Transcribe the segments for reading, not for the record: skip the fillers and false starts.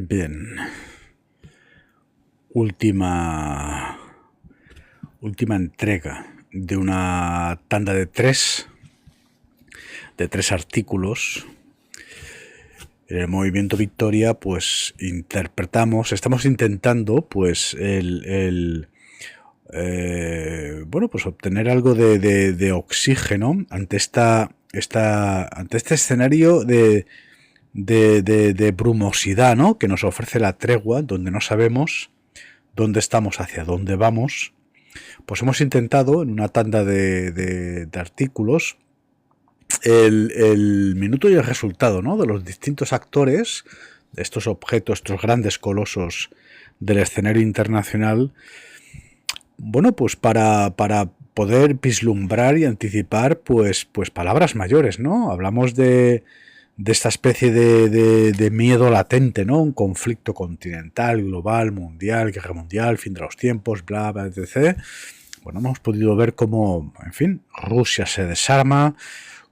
Bien. Última entrega de una tanda de tres artículos. En el Movimiento Victoria, pues estamos intentando, pues, pues obtener algo de oxígeno ante este escenario de brumosidad, ¿no?, que nos ofrece la tregua, donde no sabemos dónde estamos, hacia dónde vamos. Pues hemos intentado, en una tanda de artículos, el minuto y el resultado, ¿no?, de los distintos actores, de estos objetos, estos grandes colosos del escenario internacional, bueno, pues para poder vislumbrar y anticipar, pues palabras mayores, ¿no? Hablamos de esta especie de miedo latente, ¿no? Un conflicto continental, global, mundial, guerra mundial, fin de los tiempos, bla, bla, etc. Bueno, hemos podido ver cómo, en fin, Rusia se desarma,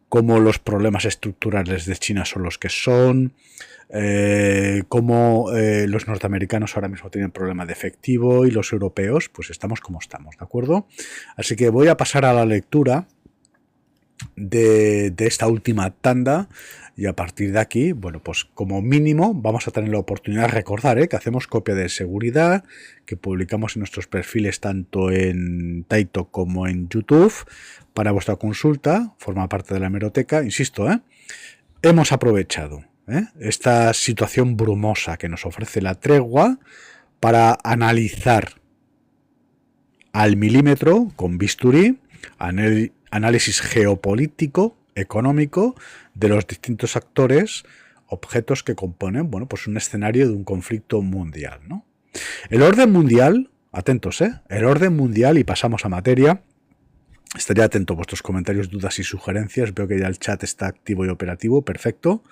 cómo los problemas estructurales de China son los que son, cómo los norteamericanos ahora mismo tienen problemas de efectivo y los europeos, pues estamos como estamos, ¿de acuerdo? Así que voy a pasar a la lectura de esta última tanda, y a partir de aquí, bueno, pues como mínimo vamos a tener la oportunidad de recordar que hacemos copia de seguridad, que publicamos en nuestros perfiles tanto en Taito como en YouTube para vuestra consulta, forma parte de la hemeroteca, insisto, hemos aprovechado esta situación brumosa que nos ofrece la tregua para analizar al milímetro, con bisturí, análisis geopolítico, económico, de los distintos actores, objetos que componen, bueno, pues un escenario de un conflicto mundial, ¿no? El orden mundial, atentos, el orden mundial, y pasamos a materia. Estaría atento a vuestros comentarios, dudas y sugerencias. Veo que ya el chat está activo y operativo, perfecto.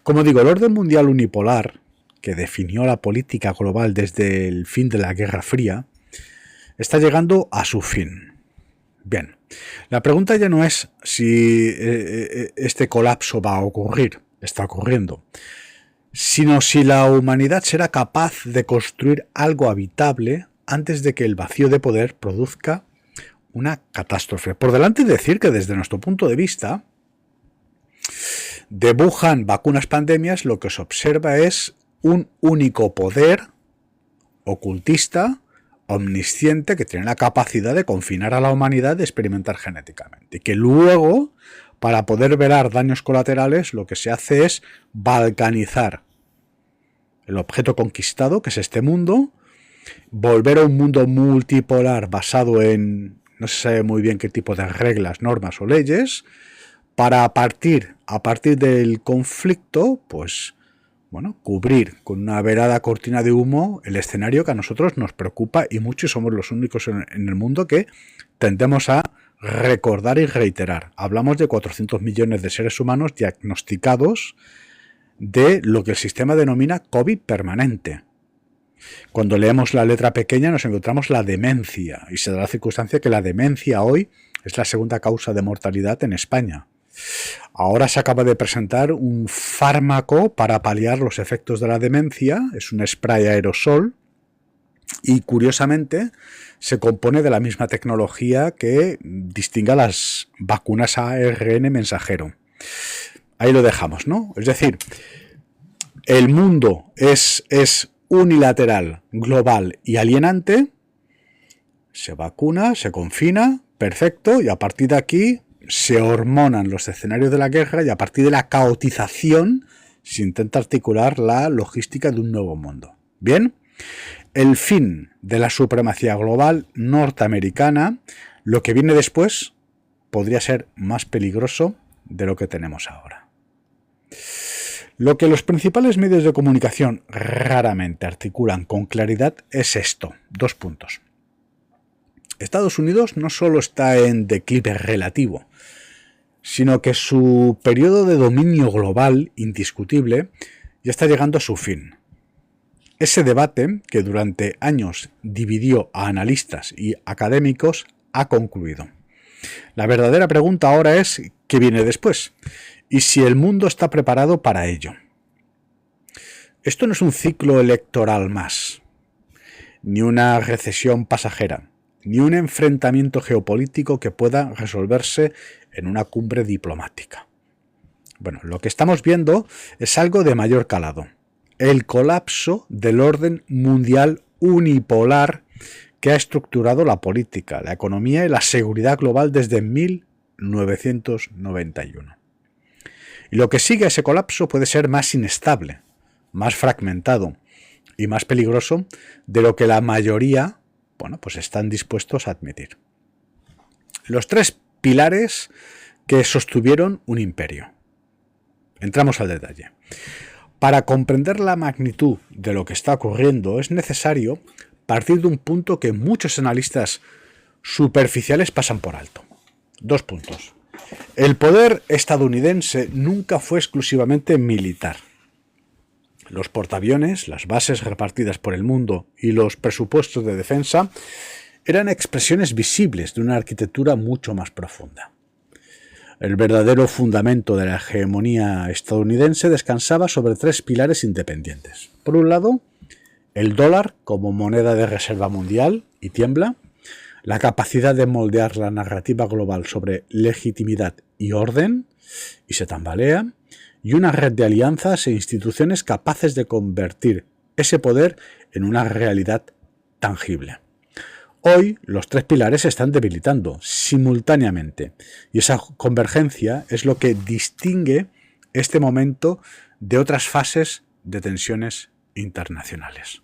Como digo, el orden mundial unipolar, que definió la política global desde el fin de la Guerra Fría, está llegando a su fin. Bien, la pregunta ya no es si este colapso va a ocurrir, está ocurriendo, sino si la humanidad será capaz de construir algo habitable antes de que el vacío de poder produzca una catástrofe. Por delante decir que desde nuestro punto de vista, de Wuhan, vacunas, pandemias, lo que se observa es un único poder ocultista, omnisciente, que tiene la capacidad de confinar a la humanidad, de experimentar genéticamente, y que luego, para poder velar daños colaterales, lo que se hace es balcanizar el objeto conquistado, que es este mundo, volver a un mundo multipolar basado en, no se sabe muy bien qué tipo de reglas, normas o leyes, para a partir del conflicto, pues, bueno, cubrir con una velada cortina de humo el escenario que a nosotros nos preocupa y mucho, y somos los únicos en el mundo que tendemos a recordar y reiterar. Hablamos de 400 millones de seres humanos diagnosticados de lo que el sistema denomina COVID permanente. Cuando leemos la letra pequeña nos encontramos la demencia, y se da la circunstancia que la demencia hoy es la segunda causa de mortalidad en España. Ahora se acaba de presentar un fármaco para paliar los efectos de la demencia, es un spray aerosol, y curiosamente se compone de la misma tecnología que distingue las vacunas ARN mensajero. Ahí lo dejamos, ¿no? Es decir, el mundo es unilateral, global y alienante. Se vacuna, se confina, perfecto, y a partir de aquí se hormonan los escenarios de la guerra, y a partir de la caotización se intenta articular la logística de un nuevo mundo. Bien, el fin de la supremacía global norteamericana, lo que viene después podría ser más peligroso de lo que tenemos ahora. Lo que los principales medios de comunicación raramente articulan con claridad es esto, 2 puntos. Estados Unidos no solo está en declive relativo, sino que su periodo de dominio global indiscutible ya está llegando a su fin. Ese debate, que durante años dividió a analistas y académicos, ha concluido. La verdadera pregunta ahora es ¿qué viene después? Y si el mundo está preparado para ello. Esto no es un ciclo electoral más, ni una recesión pasajera, ni un enfrentamiento geopolítico que pueda resolverse en una cumbre diplomática. Bueno, lo que estamos viendo es algo de mayor calado. El colapso del orden mundial unipolar que ha estructurado la política, la economía y la seguridad global desde 1991. Y lo que sigue a ese colapso puede ser más inestable, más fragmentado y más peligroso de lo que la mayoría, pues están dispuestos a admitir. Los tres pilares que sostuvieron un imperio. Entramos al detalle. Para comprender la magnitud de lo que está ocurriendo es necesario partir de un punto que muchos analistas superficiales pasan por alto. 2 puntos. El poder estadounidense nunca fue exclusivamente militar. Los portaaviones, las bases repartidas por el mundo y los presupuestos de defensa eran expresiones visibles de una arquitectura mucho más profunda. El verdadero fundamento de la hegemonía estadounidense descansaba sobre 3 pilares independientes. Por un lado, el dólar como moneda de reserva mundial y tiembla, la capacidad de moldear la narrativa global sobre legitimidad y orden, y se tambalea, y una red de alianzas e instituciones capaces de convertir ese poder en una realidad tangible. Hoy los 3 pilares se están debilitando simultáneamente y esa convergencia es lo que distingue este momento de otras fases de tensiones internacionales.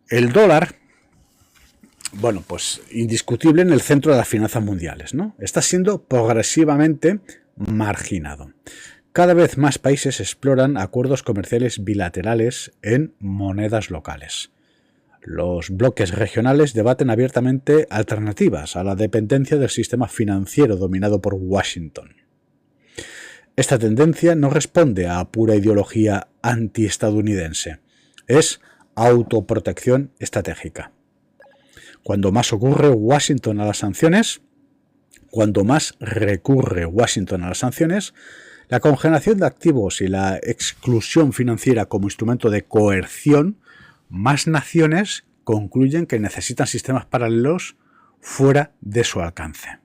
El dólar, pues indiscutible en el centro de las finanzas mundiales, ¿no? Está siendo progresivamente marginado. Cada vez más países exploran acuerdos comerciales bilaterales en monedas locales. Los bloques regionales debaten abiertamente alternativas a la dependencia del sistema financiero dominado por Washington. Esta tendencia no responde a pura ideología antiestadounidense, es autoprotección estratégica. Cuando más ocurre Washington a las sanciones, cuando más recurre Washington a las sanciones, la congenación de activos y la exclusión financiera como instrumento de coerción, más naciones concluyen que necesitan sistemas paralelos fuera de su alcance.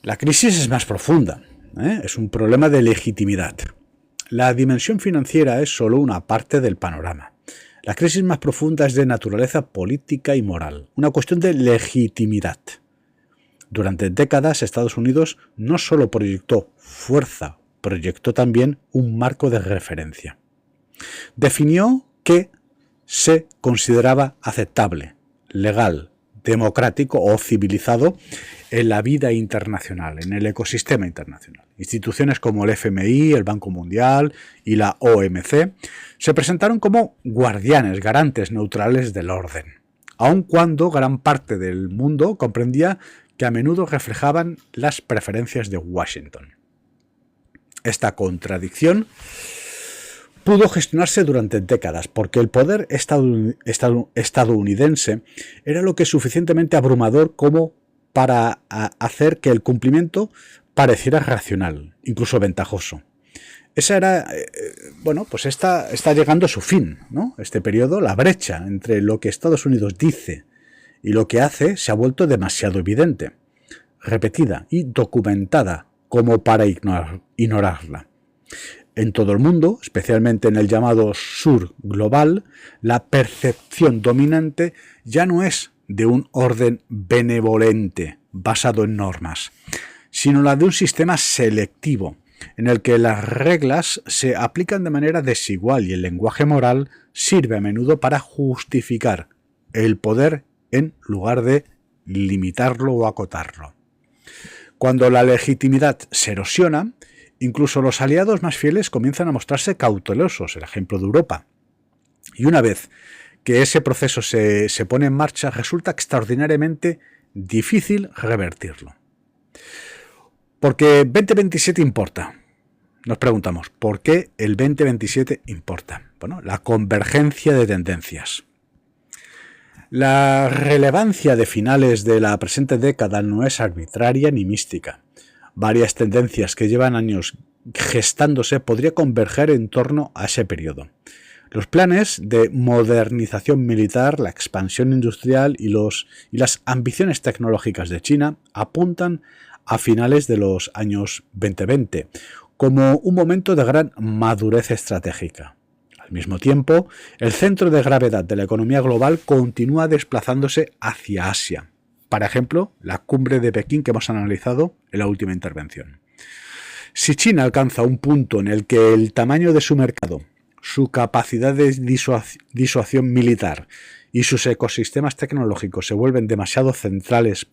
La crisis es más profunda, es un problema de legitimidad. La dimensión financiera es solo una parte del panorama. La crisis más profunda es de naturaleza política y moral, una cuestión de legitimidad. Durante décadas, Estados Unidos no solo proyectó fuerza, proyectó también un marco de referencia. Definió qué se consideraba aceptable, legal, democrático o civilizado en la vida internacional, en el ecosistema internacional. Instituciones como el FMI, el Banco Mundial y la OMC se presentaron como guardianes, garantes neutrales del orden, aun cuando gran parte del mundo comprendía que a menudo reflejaban las preferencias de Washington. Esta contradicción pudo gestionarse durante décadas porque el poder estadounidense era lo que es suficientemente abrumador como para hacer que el cumplimiento pareciera racional, incluso ventajoso. Esa era, está llegando a su fin, ¿no? Este periodo, la brecha entre lo que Estados Unidos dice y lo que hace se ha vuelto demasiado evidente, repetida y documentada como para ignorarla. En todo el mundo, especialmente en el llamado sur global, la percepción dominante ya no es de un orden benevolente basado en normas, sino la de un sistema selectivo en el que las reglas se aplican de manera desigual y el lenguaje moral sirve a menudo para justificar el poder en lugar de limitarlo o acotarlo. Cuando la legitimidad se erosiona, incluso los aliados más fieles comienzan a mostrarse cautelosos, el ejemplo de Europa. Y una vez que ese proceso se pone en marcha, resulta extraordinariamente difícil revertirlo. Porque 2027 importa. Nos preguntamos, ¿por qué el 2027 importa? Bueno, la convergencia de tendencias. La relevancia de finales de la presente década no es arbitraria ni mística. Varias tendencias que llevan años gestándose podría converger en torno a ese periodo. Los planes de modernización militar, la expansión industrial y las ambiciones tecnológicas de China apuntan a finales de los años 2020 como un momento de gran madurez estratégica. Al mismo tiempo, el centro de gravedad de la economía global continúa desplazándose hacia Asia. Por ejemplo, la cumbre de Pekín que hemos analizado en la última intervención. Si China alcanza un punto en el que el tamaño de su mercado, su capacidad de disuasión militar y sus ecosistemas tecnológicos se vuelven demasiado centrales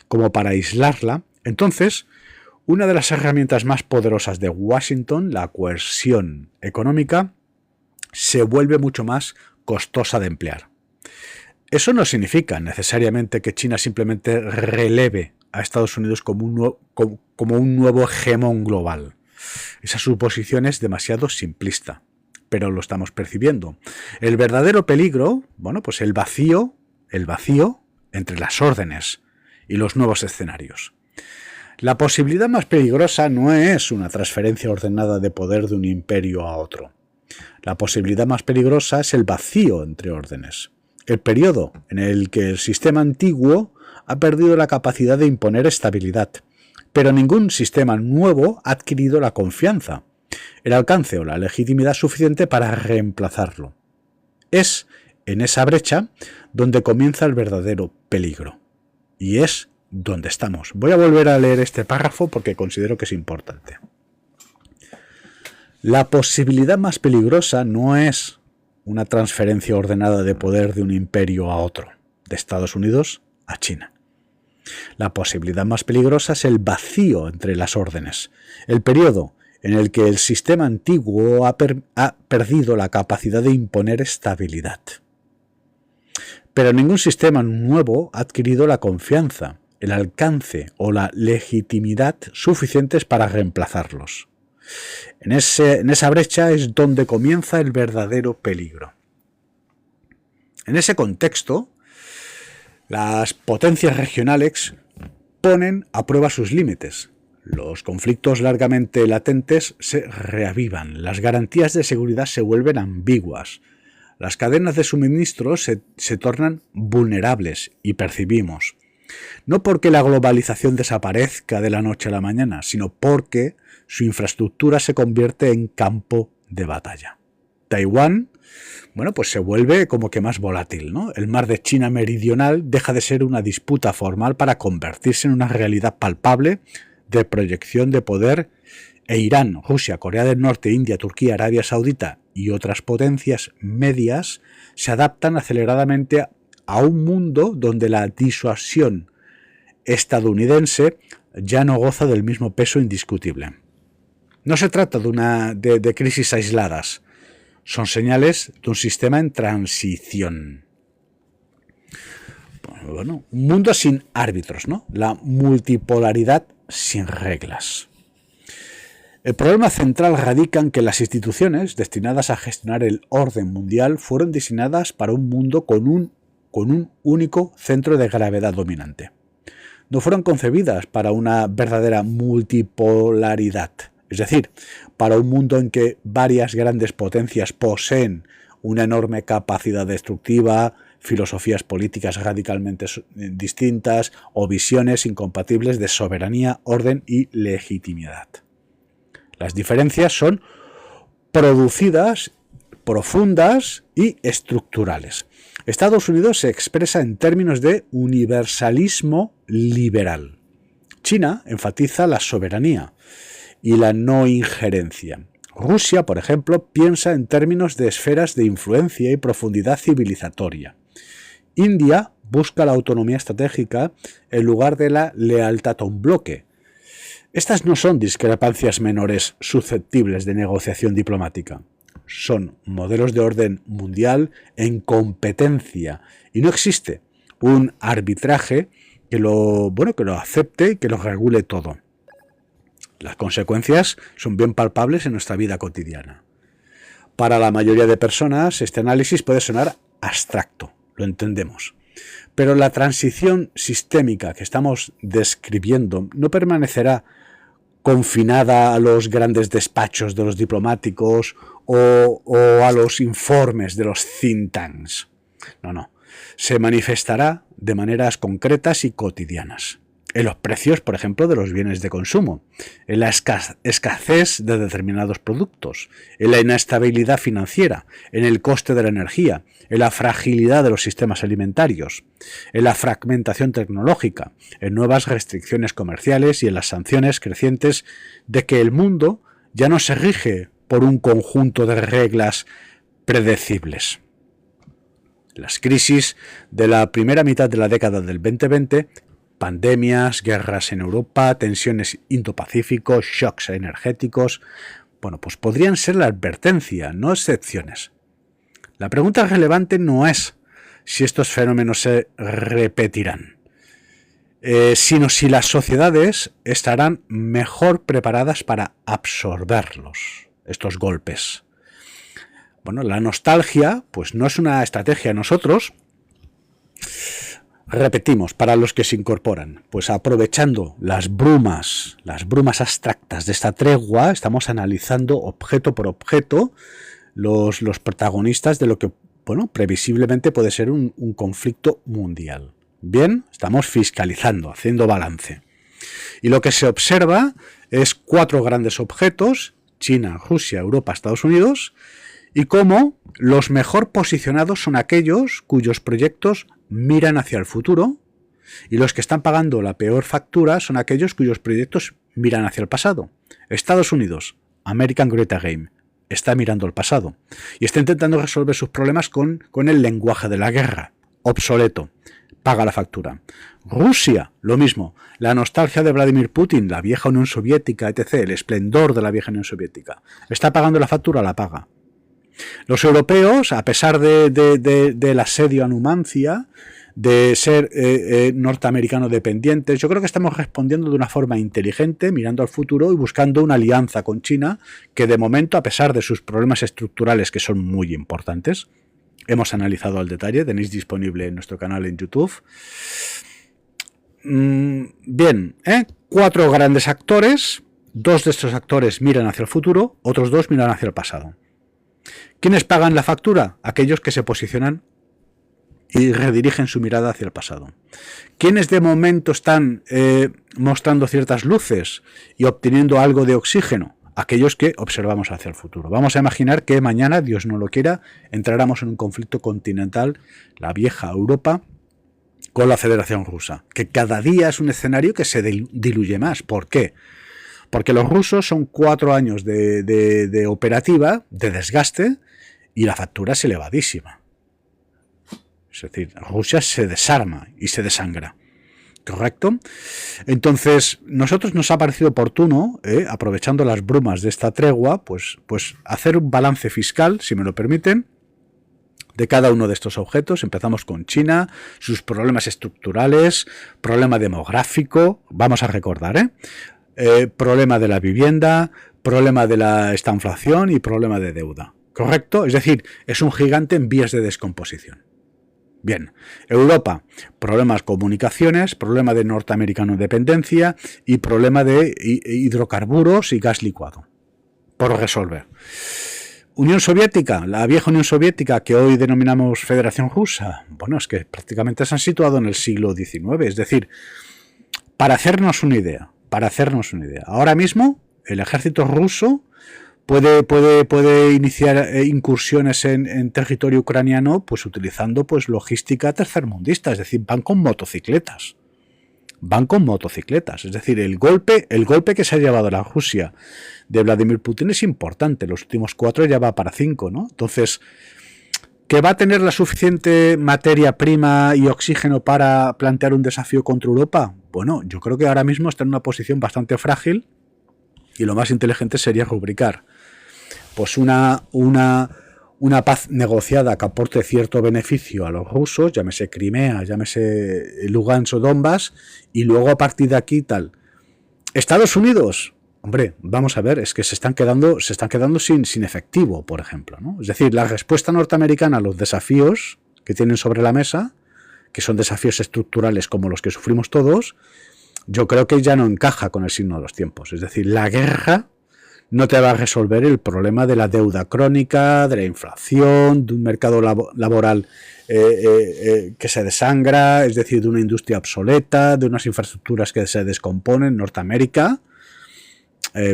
como para aislarla, entonces una de las herramientas más poderosas de Washington, la coerción económica, se vuelve mucho más costosa de emplear. Eso no significa necesariamente que China simplemente releve a Estados Unidos como un nuevo hegemón global. Esa suposición es demasiado simplista, pero lo estamos percibiendo. El verdadero peligro, bueno, pues el vacío entre las órdenes y los nuevos escenarios. La posibilidad más peligrosa no es una transferencia ordenada de poder de un imperio a otro. La posibilidad más peligrosa es el vacío entre órdenes, el periodo en el que el sistema antiguo ha perdido la capacidad de imponer estabilidad, pero ningún sistema nuevo ha adquirido la confianza, el alcance o la legitimidad suficiente para reemplazarlo. Es en esa brecha donde comienza el verdadero peligro, y es donde estamos. Voy a volver a leer este párrafo porque considero que es importante. La posibilidad más peligrosa no es una transferencia ordenada de poder de un imperio a otro, de Estados Unidos a China. La posibilidad más peligrosa es el vacío entre las órdenes, el periodo en el que el sistema antiguo ha perdido la capacidad de imponer estabilidad. Pero ningún sistema nuevo ha adquirido la confianza, el alcance o la legitimidad suficientes para reemplazarlos. En esa brecha es donde comienza el verdadero peligro. En ese contexto, las potencias regionales ponen a prueba sus límites. Los conflictos largamente latentes se reavivan, las garantías de seguridad se vuelven ambiguas, las cadenas de suministro se tornan vulnerables y percibimos, no porque la globalización desaparezca de la noche a la mañana, sino porque su infraestructura se convierte en campo de batalla. Taiwán, bueno, pues se vuelve como que más volátil, ¿no? El mar de China Meridional deja de ser una disputa formal para convertirse en una realidad palpable de proyección de poder, e Irán, Rusia, Corea del Norte, India, Turquía, Arabia Saudita y otras potencias medias se adaptan aceleradamente a un mundo donde la disuasión estadounidense ya no goza del mismo peso indiscutible. No se trata de crisis aisladas, son señales de un sistema en transición. Bueno, un mundo sin árbitros, ¿no? La multipolaridad sin reglas. El problema central radica en que las instituciones destinadas a gestionar el orden mundial fueron diseñadas para un mundo con un único centro de gravedad dominante. No fueron concebidas para una verdadera multipolaridad, es decir, para un mundo en que varias grandes potencias poseen una enorme capacidad destructiva, filosofías políticas radicalmente distintas o visiones incompatibles de soberanía, orden y legitimidad. Las diferencias son producidas, profundas y estructurales. Estados Unidos se expresa en términos de universalismo liberal. China enfatiza la soberanía y la no injerencia. Rusia, por ejemplo, piensa en términos de esferas de influencia y profundidad civilizatoria. India busca la autonomía estratégica en lugar de la lealtad a un bloque. Estas no son discrepancias menores susceptibles de negociación diplomática. Son modelos de orden mundial en competencia y no existe un arbitraje que lo acepte y que lo regule todo. Las consecuencias son bien palpables en nuestra vida cotidiana. Para la mayoría de personas, este análisis puede sonar abstracto, lo entendemos. Pero la transición sistémica que estamos describiendo no permanecerá confinada a los grandes despachos de los diplomáticos o a los informes de los think tanks. No, no. Se manifestará de maneras concretas y cotidianas. En los precios, por ejemplo, de los bienes de consumo, en la escasez de determinados productos, en la inestabilidad financiera, en el coste de la energía, en la fragilidad de los sistemas alimentarios, en la fragmentación tecnológica, en nuevas restricciones comerciales y en las sanciones crecientes de que el mundo ya no se rige por un conjunto de reglas predecibles. Las crisis de la primera mitad de la década del 2020, pandemias, guerras en Europa, tensiones Indo-Pacífico, shocks energéticos, bueno, pues podrían ser la advertencia, no excepciones. La pregunta relevante no es si estos fenómenos se repetirán, sino si las sociedades estarán mejor preparadas para absorberlos, estos golpes. Bueno, la nostalgia, pues no es una estrategia. Nosotros, repetimos, para los que se incorporan, pues aprovechando las brumas abstractas de esta tregua, estamos analizando objeto por objeto los protagonistas de lo que, bueno, previsiblemente puede ser un conflicto mundial. Bien, estamos fiscalizando, haciendo balance. Y lo que se observa es 4 grandes objetos: China, Rusia, Europa, Estados Unidos, y cómo los mejor posicionados son aquellos cuyos proyectos miran hacia el futuro, y los que están pagando la peor factura son aquellos cuyos proyectos miran hacia el pasado. Estados Unidos, American Great Game, está mirando el pasado y está intentando resolver sus problemas con el lenguaje de la guerra, obsoleto, paga la factura. Rusia, lo mismo, la nostalgia de Vladimir Putin, la vieja Unión Soviética, etc., el esplendor de la vieja Unión Soviética, está pagando la factura, la paga. Los europeos, a pesar del asedio a Numancia, de ser norteamericano dependientes, yo creo que estamos respondiendo de una forma inteligente, mirando al futuro y buscando una alianza con China, que de momento, a pesar de sus problemas estructurales, que son muy importantes, hemos analizado al detalle, tenéis disponible en nuestro canal en YouTube. Bien, 4 grandes actores, 2 de estos actores miran hacia el futuro, otros 2 miran hacia el pasado. ¿Quiénes pagan la factura? Aquellos que se posicionan y redirigen su mirada hacia el pasado. ¿Quiénes de momento están mostrando ciertas luces y obteniendo algo de oxígeno? Aquellos que observamos hacia el futuro. Vamos a imaginar que mañana, Dios no lo quiera, entráramos en un conflicto continental, la vieja Europa, con la Federación Rusa, que cada día es un escenario que se diluye más. ¿Por qué? Porque los rusos son 4 años de operativa, de desgaste, y la factura es elevadísima. Es decir, Rusia se desarma y se desangra. ¿Correcto? Entonces, nosotros nos ha parecido oportuno, aprovechando las brumas de esta tregua, pues hacer un balance fiscal, si me lo permiten, de cada uno de estos objetos. Empezamos con China, sus problemas estructurales, problema demográfico, vamos a recordar, problema de la vivienda, problema de esta inflación y problema de deuda. ¿Correcto? Es decir, es un gigante en vías de descomposición. Bien, Europa, problemas comunicaciones, problema de norteamericano dependencia y problema de hidrocarburos y gas licuado por resolver. Unión Soviética, la vieja Unión Soviética que hoy denominamos Federación Rusa, bueno, es que prácticamente se han situado en el siglo XIX, es decir, para hacernos una idea, ahora mismo el ejército ruso puede iniciar incursiones en territorio ucraniano, pues utilizando pues logística tercermundista, es decir, van con motocicletas, es decir, el golpe que se ha llevado la Rusia de Vladimir Putin es importante, los últimos 4 ya va para 5, ¿no? Entonces, ¿que va a tener la suficiente materia prima y oxígeno para plantear un desafío contra Europa? Bueno, yo creo que ahora mismo está en una posición bastante frágil y lo más inteligente sería rubricar pues una paz negociada que aporte cierto beneficio a los rusos, llámese Crimea, llámese Lugansk o Donbass, y luego a partir de aquí tal. Estados Unidos, hombre, vamos a ver, es que se están quedando sin efectivo, por ejemplo, ¿no? Es decir, la respuesta norteamericana a los desafíos que tienen sobre la mesa, que son desafíos estructurales como los que sufrimos todos, yo creo que ya no encaja con el signo de los tiempos. Es decir, la guerra no te va a resolver el problema de la deuda crónica, de la inflación, de un mercado laboral que se desangra, es decir, de una industria obsoleta, de unas infraestructuras que se descomponen en Norteamérica.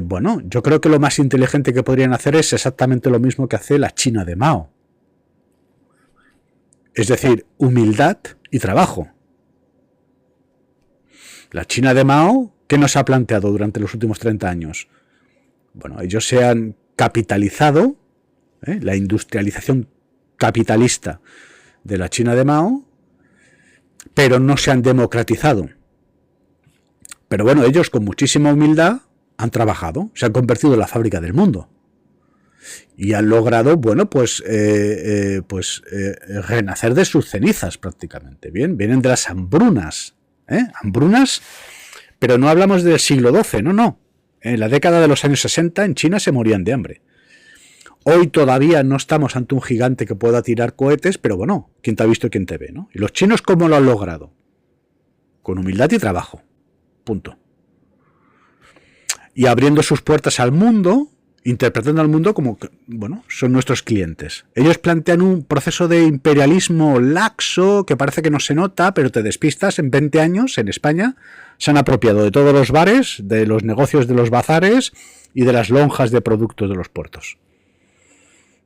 Bueno, yo creo que lo más inteligente que podrían hacer es exactamente lo mismo que hace la China de Mao. Es decir, humildad y trabajo. La China de Mao, ¿qué nos ha planteado durante los últimos 30 años? Bueno, ellos se han capitalizado, la industrialización capitalista de la China de Mao, pero no se han democratizado. Pero bueno, ellos con muchísima humildad han trabajado, se han convertido en la fábrica del mundo y han logrado, bueno, pues renacer de sus cenizas prácticamente. Bien, vienen de las hambrunas, hambrunas, pero no hablamos del siglo XII, no. En la década de los años 60 en China se morían de hambre. Hoy todavía no estamos ante un gigante que pueda tirar cohetes, pero bueno, quién te ha visto y quién te ve, ¿no? ¿Y los chinos cómo lo han logrado? Con humildad y trabajo. Punto. Y abriendo sus puertas al mundo, interpretando al mundo como que, bueno, son nuestros clientes. Ellos plantean un proceso de imperialismo laxo que parece que no se nota, pero te despistas. En 20 años en España se han apropiado de todos los bares, de los negocios de los bazares y de las lonjas de productos de los puertos.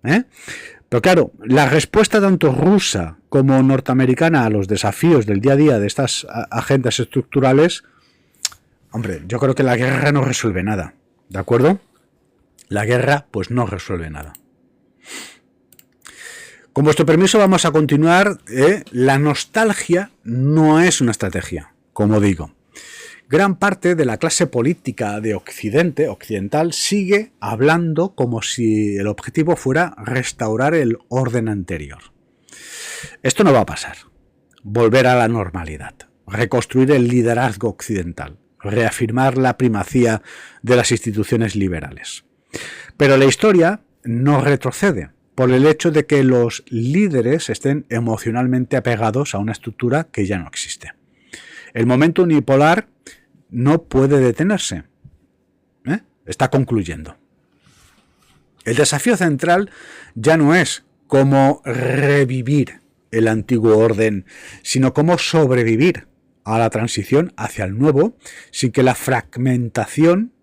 Pero claro, la respuesta tanto rusa como norteamericana a los desafíos del día a día de estas agendas estructurales, hombre, yo creo que la guerra no resuelve nada, ¿de acuerdo? La guerra pues no resuelve nada. Con vuestro permiso vamos a continuar. La nostalgia no es una estrategia, como digo. Gran parte de la clase política de Occidente, occidental, sigue hablando como si el objetivo fuera restaurar el orden anterior. Esto no va a pasar. Volver a la normalidad, reconstruir el liderazgo occidental, reafirmar la primacía de las instituciones liberales. Pero la historia no retrocede por el hecho de que los líderes estén emocionalmente apegados a una estructura que ya no existe. El momento unipolar no puede detenerse. Está concluyendo. El desafío central ya no es cómo revivir el antiguo orden, sino cómo sobrevivir a la transición hacia el nuevo sin que la fragmentación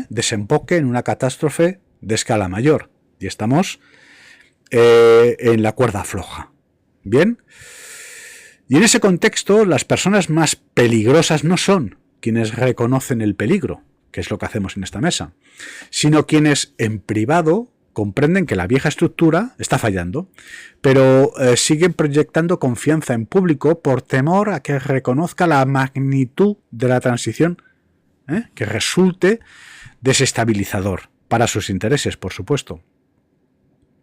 desemboque en una catástrofe de escala mayor. Y estamos en la cuerda floja. Bien. Y en ese contexto, las personas más peligrosas no son quienes reconocen el peligro, que es lo que hacemos en esta mesa, sino quienes en privado comprenden que la vieja estructura está fallando, pero siguen proyectando confianza en público por temor a que reconozca la magnitud de la transición, que resulte desestabilizador para sus intereses, por supuesto.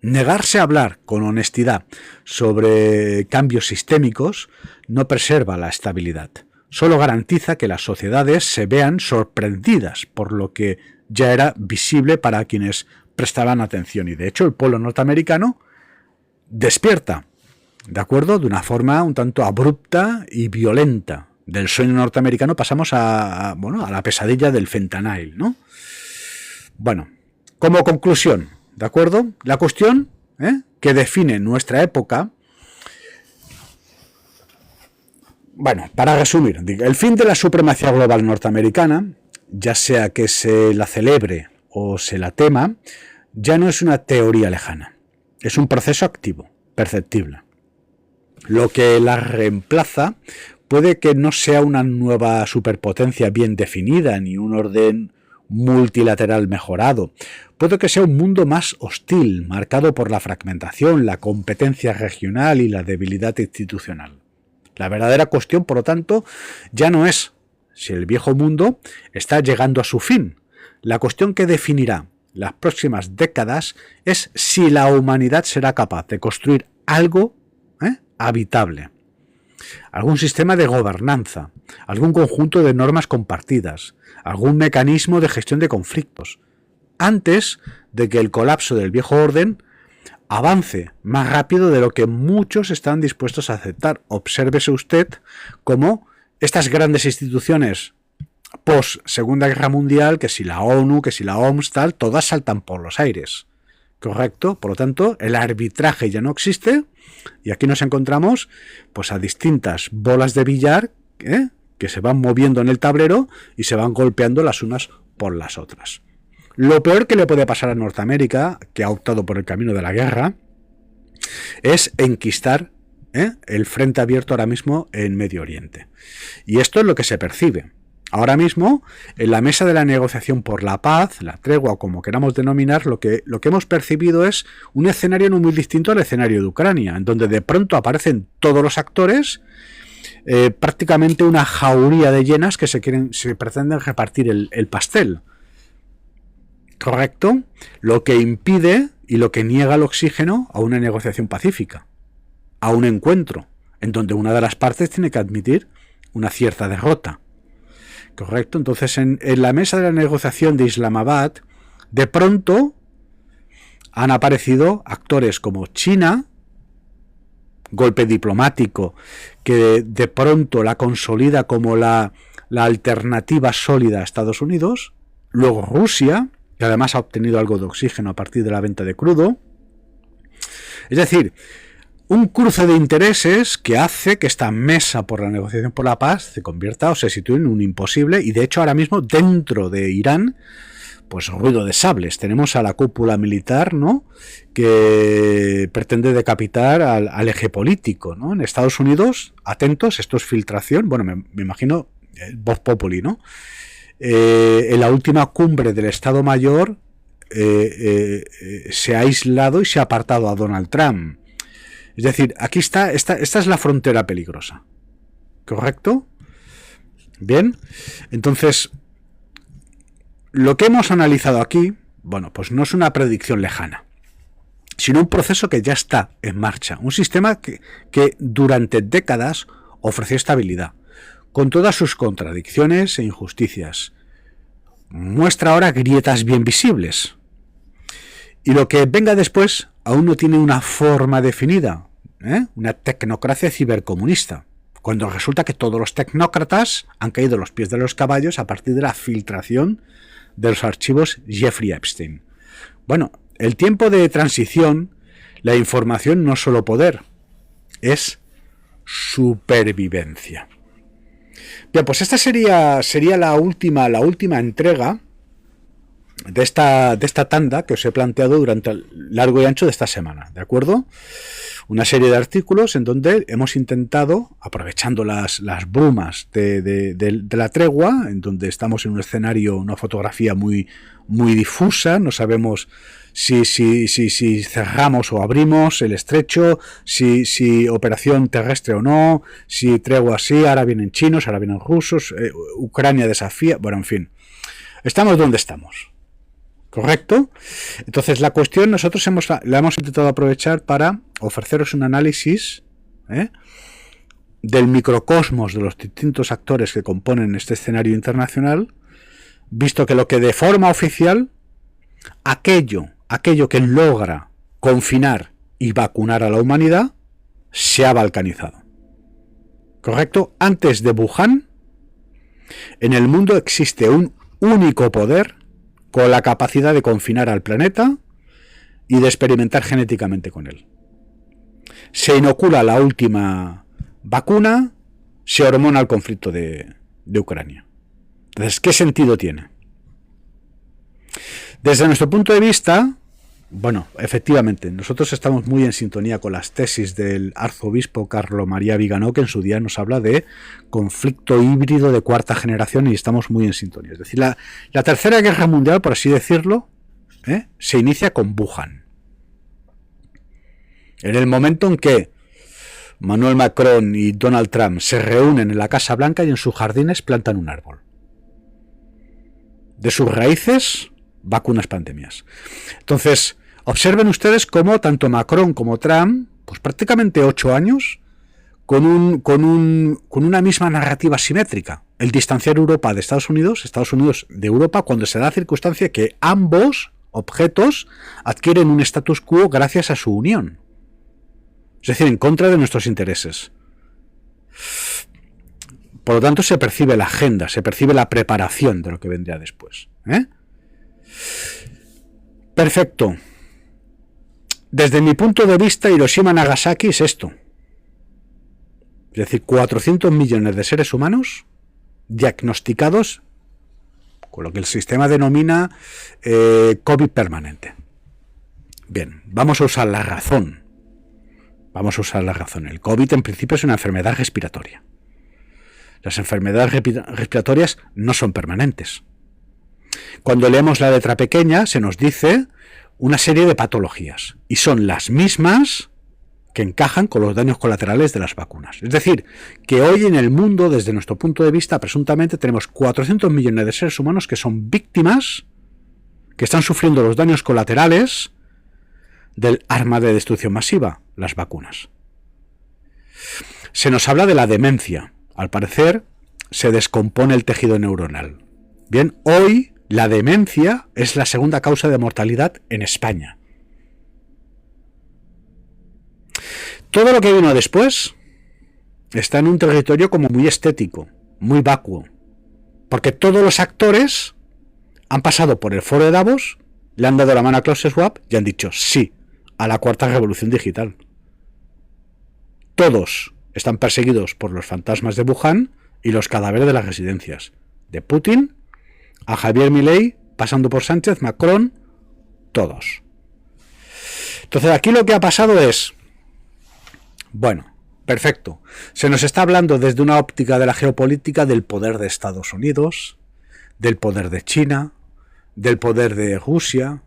Negarse a hablar con honestidad sobre cambios sistémicos no preserva la estabilidad. Solo garantiza que las sociedades se vean sorprendidas por lo que ya era visible para quienes prestaban atención. Y de hecho el pueblo norteamericano despierta, ¿de acuerdo? De una forma un tanto abrupta y violenta. Del sueño norteamericano pasamos a la pesadilla del fentanil, ¿no? Bueno, como conclusión, ¿de acuerdo? La cuestión que define nuestra época. Bueno, para resumir, el fin de la supremacía global norteamericana, ya sea que se la celebre o se la tema, ya no es una teoría lejana. Es un proceso activo, perceptible. Lo que la reemplaza puede que no sea una nueva superpotencia bien definida, ni un orden multilateral mejorado. Puede que sea un mundo más hostil, marcado por la fragmentación, la competencia regional y la debilidad institucional. La verdadera cuestión, por lo tanto, ya no es si el viejo mundo está llegando a su fin. La cuestión que definirá las próximas décadas es si la humanidad será capaz de construir algo habitable. Algún sistema de gobernanza, algún conjunto de normas compartidas, algún mecanismo de gestión de conflictos, antes de que el colapso del viejo orden avance más rápido de lo que muchos están dispuestos a aceptar. Obsérvese usted cómo estas grandes instituciones post Segunda Guerra Mundial, que si la ONU, que si la OMS, tal, todas saltan por los aires. ¿Correcto? Por lo tanto, el arbitraje ya no existe y aquí nos encontramos pues a distintas bolas de billar que se van moviendo en el tablero y se van golpeando las unas por las otras. Lo peor que le puede pasar a Norteamérica, que ha optado por el camino de la guerra, es enquistar el frente abierto ahora mismo en Medio Oriente. Y esto es lo que se percibe. Ahora mismo, en la mesa de la negociación por la paz, la tregua o como queramos denominar, lo que hemos percibido es un escenario no muy distinto al escenario de Ucrania, en donde de pronto aparecen todos los actores, prácticamente una jauría de hienas que se pretenden repartir el pastel. ¿Correcto? Lo que impide y lo que niega el oxígeno a una negociación pacífica, a un encuentro, en donde una de las partes tiene que admitir una cierta derrota. Correcto, entonces en la mesa de la negociación de Islamabad, de pronto han aparecido actores como China, golpe diplomático, que de pronto la consolida como la alternativa sólida a Estados Unidos, luego Rusia, que además ha obtenido algo de oxígeno a partir de la venta de crudo. Es decir, un cruce de intereses que hace que esta mesa por la negociación por la paz se convierta o se sitúe en un imposible, y de hecho ahora mismo dentro de Irán, pues ruido de sables. Tenemos a la cúpula militar, ¿no?, que pretende decapitar al eje político, ¿no? En Estados Unidos, atentos, esto es filtración, bueno, me imagino, Voz Populi, ¿no? En la última cumbre del Estado Mayor se ha aislado y se ha apartado a Donald Trump. Es decir, aquí esta es la frontera peligrosa. ¿Correcto? Bien. Entonces, lo que hemos analizado aquí, bueno, pues no es una predicción lejana, sino un proceso que ya está en marcha. Un sistema que durante décadas ofreció estabilidad, con todas sus contradicciones e injusticias. Muestra ahora grietas bien visibles. Y lo que venga después aún no tiene una forma definida, una tecnocracia cibercomunista, cuando resulta que todos los tecnócratas han caído a los pies de los caballos a partir de la filtración de los archivos Jeffrey Epstein. Bueno, el tiempo de transición, la información no es solo poder, es supervivencia. Bien, pues esta sería la última entrega de esta tanda que os he planteado durante el largo y ancho de esta semana, ¿de acuerdo? Una serie de artículos en donde hemos intentado, aprovechando las brumas de la tregua, en donde estamos en un escenario, una fotografía muy, muy difusa, no sabemos si cerramos o abrimos el estrecho, si operación terrestre o no, si tregua sí, ahora vienen chinos, ahora vienen rusos, Ucrania desafía, bueno, en fin, estamos donde estamos. ¿Correcto? Entonces la cuestión nosotros la hemos intentado aprovechar para ofreceros un análisis del microcosmos de los distintos actores que componen este escenario internacional, visto que lo que de forma oficial, aquello que logra confinar y vacunar a la humanidad, se ha balcanizado. ¿Correcto? Antes de Wuhan, en el mundo existe un único poder con la capacidad de confinar al planeta y de experimentar genéticamente con él. Se inocula la última vacuna, se hormona el conflicto de Ucrania. Entonces, ¿qué sentido tiene? Desde nuestro punto de vista, bueno, efectivamente, nosotros estamos muy en sintonía con las tesis del arzobispo Carlo María Viganò, que en su día nos habla de conflicto híbrido de cuarta generación, y estamos muy en sintonía. Es decir, la tercera guerra mundial, por así decirlo, se inicia con Wuhan. En el momento en que Emmanuel Macron y Donald Trump se reúnen en la Casa Blanca y en sus jardines plantan un árbol. De sus raíces, vacunas, pandemias. Entonces, observen ustedes cómo tanto Macron como Trump, pues prácticamente 8 años, con una misma narrativa simétrica. El distanciar Europa de Estados Unidos de Europa, cuando se da la circunstancia que ambos objetos adquieren un status quo gracias a su unión. Es decir, en contra de nuestros intereses. Por lo tanto, se percibe la agenda, se percibe la preparación de lo que vendría después. Perfecto. Desde mi punto de vista, Hiroshima-Nagasaki es esto. Es decir, 400 millones de seres humanos diagnosticados con lo que el sistema denomina COVID permanente. Bien, vamos a usar la razón. Vamos a usar la razón. El COVID en principio es una enfermedad respiratoria. Las enfermedades respiratorias no son permanentes. Cuando leemos la letra pequeña se nos dice una serie de patologías y son las mismas que encajan con los daños colaterales de las vacunas. Es decir, que hoy en el mundo, desde nuestro punto de vista, presuntamente tenemos 400 millones de seres humanos que son víctimas, que están sufriendo los daños colaterales del arma de destrucción masiva, las vacunas. Se nos habla de la demencia. Al parecer, se descompone el tejido neuronal. Bien, hoy la demencia es la segunda causa de mortalidad en España. Todo lo que vino después está en un territorio como muy estético, muy vacuo, porque todos los actores han pasado por el foro de Davos, le han dado la mano a Klaus Schwab y han dicho sí a la cuarta revolución digital. Todos están perseguidos por los fantasmas de Wuhan y los cadáveres de las residencias, de Putin a Javier Milei, pasando por Sánchez, Macron, todos. Entonces aquí lo que ha pasado es, bueno, perfecto, se nos está hablando desde una óptica de la geopolítica del poder de Estados Unidos, del poder de China, del poder de Rusia,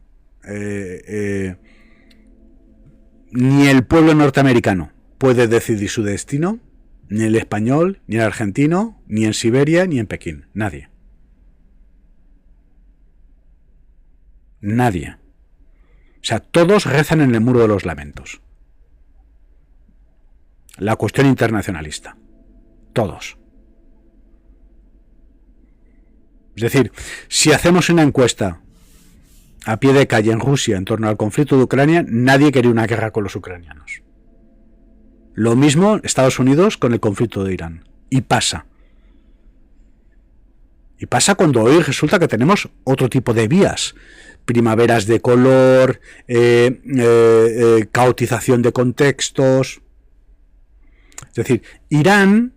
ni el pueblo norteamericano puede decidir su destino, ni el español, ni el argentino, ni en Siberia, ni en Pekín, nadie. Nadie. O sea, todos rezan en el muro de los lamentos. La cuestión internacionalista. Todos. Es decir, si hacemos una encuesta a pie de calle en Rusia en torno al conflicto de Ucrania, nadie quería una guerra con los ucranianos. Lo mismo Estados Unidos con el conflicto de Irán. Y pasa. Y pasa cuando hoy resulta que tenemos otro tipo de vías. Primaveras de color, caotización de contextos. Es decir, Irán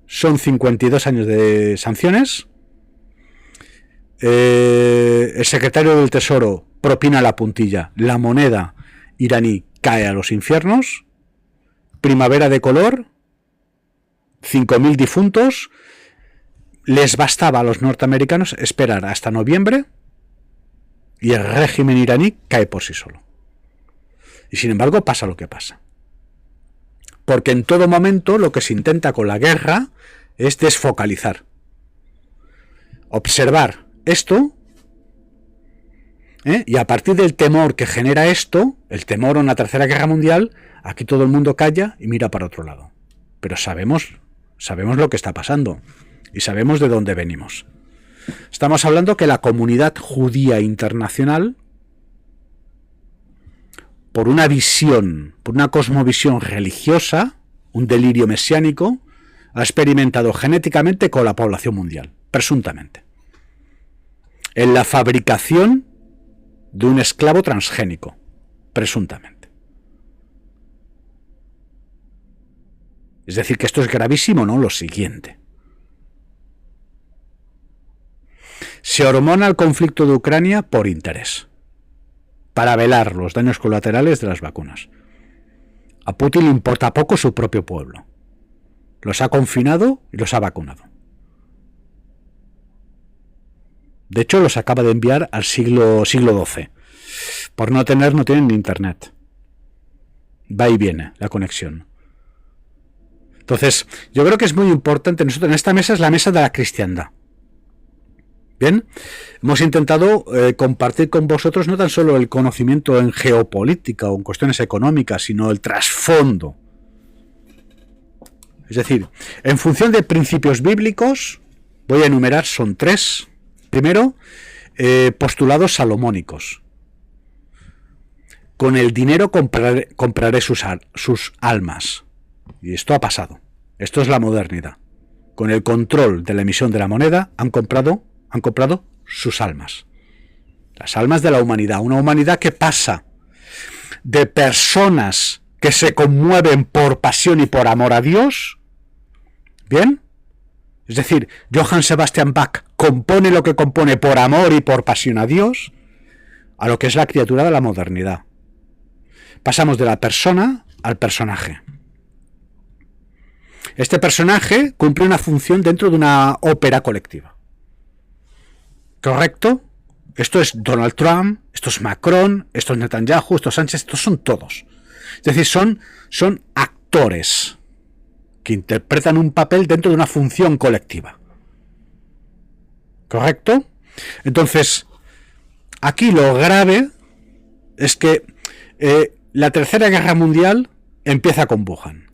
son 52 años de sanciones. El secretario del Tesoro propina la puntilla. La moneda iraní cae a los infiernos. Primavera de color. 5.000 difuntos. Les bastaba a los norteamericanos esperar hasta noviembre y el régimen iraní cae por sí solo. Y sin embargo pasa lo que pasa. Porque en todo momento lo que se intenta con la guerra es desfocalizar. Observar esto, y a partir del temor que genera esto, el temor a una tercera guerra mundial, aquí todo el mundo calla y mira para otro lado. Pero sabemos lo que está pasando y sabemos de dónde venimos. Estamos hablando que la comunidad judía internacional, por una visión, por una cosmovisión religiosa, un delirio mesiánico, ha experimentado genéticamente con la población mundial, presuntamente, en la fabricación de un esclavo transgénico, presuntamente. Es decir, que esto es gravísimo, ¿no? Lo siguiente. Se hormona el conflicto de Ucrania por interés, para velar los daños colaterales de las vacunas. A Putin le importa poco su propio pueblo. Los ha confinado y los ha vacunado. De hecho, los acaba de enviar al siglo XII. Por no tienen ni internet. Va y viene la conexión. Entonces, yo creo que es muy importante. Nosotros en esta mesa es la mesa de la cristiandad. Bien, hemos intentado compartir con vosotros no tan solo el conocimiento en geopolítica o en cuestiones económicas, sino el trasfondo. Es decir, en función de principios bíblicos, voy a enumerar, son 3. Primero, postulados salomónicos. Con el dinero compraré sus almas. Y esto ha pasado. Esto es la modernidad. con el control de la emisión de la moneda, han comprado sus almas. Las almas de la humanidad. Una humanidad que pasa de personas que se conmueven por pasión y por amor a Dios. ¿Bien? Es decir, Johann Sebastian Bach compone lo que compone por amor y por pasión a Dios, a lo que es la criatura de la modernidad. Pasamos de la persona al personaje. Este personaje cumple una función dentro de una ópera colectiva. ¿Correcto? Esto es Donald Trump, esto es Macron, esto es Netanyahu, esto es Sánchez, estos son todos. Es decir, son actores que interpretan un papel dentro de una función colectiva. ¿Correcto? Entonces, aquí lo grave es que la Tercera Guerra Mundial empieza con Wuhan.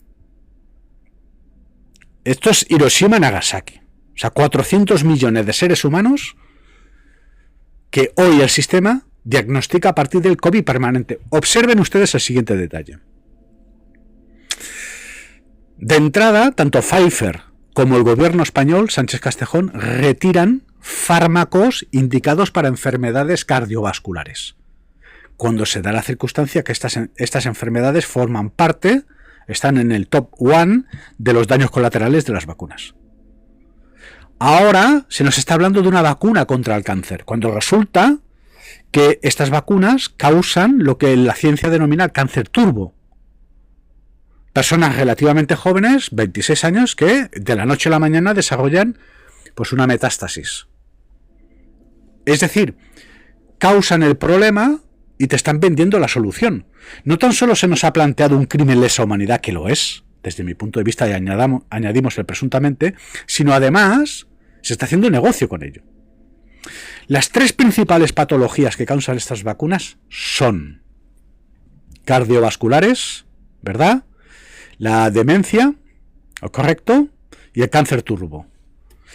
Esto es Hiroshima y Nagasaki. O sea, 400 millones de seres humanos que hoy el sistema diagnostica a partir del COVID permanente. Observen ustedes el siguiente detalle. De entrada, tanto Pfizer como el gobierno español, Sánchez Castejón, retiran fármacos indicados para enfermedades cardiovasculares, cuando se da la circunstancia que estas enfermedades forman parte, están en el top 1 de los daños colaterales de las vacunas. Ahora se nos está hablando de una vacuna contra el cáncer, cuando resulta que estas vacunas causan lo que la ciencia denomina cáncer turbo. Personas relativamente jóvenes, 26 años, que de la noche a la mañana desarrollan pues una metástasis. Es decir, causan el problema y te están vendiendo la solución. No tan solo se nos ha planteado un crimen lesa humanidad, que lo es, desde mi punto de vista, y añadimos el presuntamente, sino además se está haciendo negocio con ello. Las tres principales patologías que causan estas vacunas son cardiovasculares, ¿verdad?, la demencia, ¿correcto?, y el cáncer turbo.